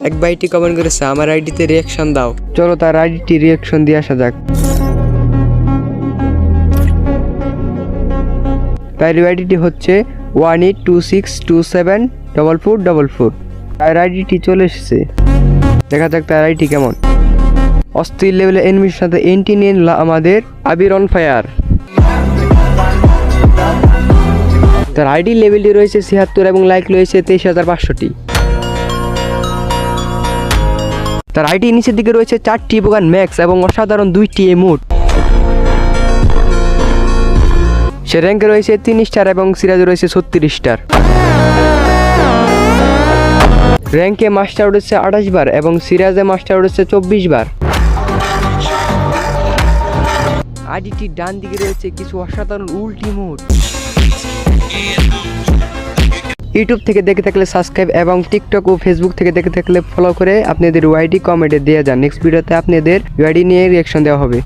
এক ভাইটি কমেন্ট করেছে আমার আইডিতে রিয়াকশন দাও। চলো তার আইডিটি রিয়াকশন দিয়ে আসা যাক। তার আইডিটি হচ্ছে 1826274444। তার আইডিটি চলে এসেছে, দেখা যাক তার আইডি কেমন। অস্থির লেভেলের এনিমির সাথে এন্টি নিয়ে আমাদের আবির অন ফায়ার। তার আইডি লেভেলটি রয়েছে 76 এবং লাইক রয়েছে 23,500টি। তার আইডি নিচের দিকে রয়েছে 4টি বোগান ম্যাক্স এবং অসাধারণ 2টি ইমোট। সে র্যাঙ্কে রয়েছে 3 স্টার এবং সিরাজে রয়েছে 36 স্টার। র্যাঙ্কে মাস্টার উঠেছে 28 বার এবং সিরাজে মাস্টার উঠেছে 24 বার। আইডিটির ডান দিকে রয়েছে কিছু অসাধারণ উল্টিমোট। ইউটিউব থেকে দেখে থাকলে সাবস্ক্রাইব এবং টিকটক ও ফেসবুক থেকে দেখে থাকলে ফলো করে আপনাদের ওয়াইডি কমেন্টে দিয়ে যান। নেক্সট ভিডিওতে আপনাদের ওয়াইডি নিয়ে রিয়াকশন দেওয়া হবে।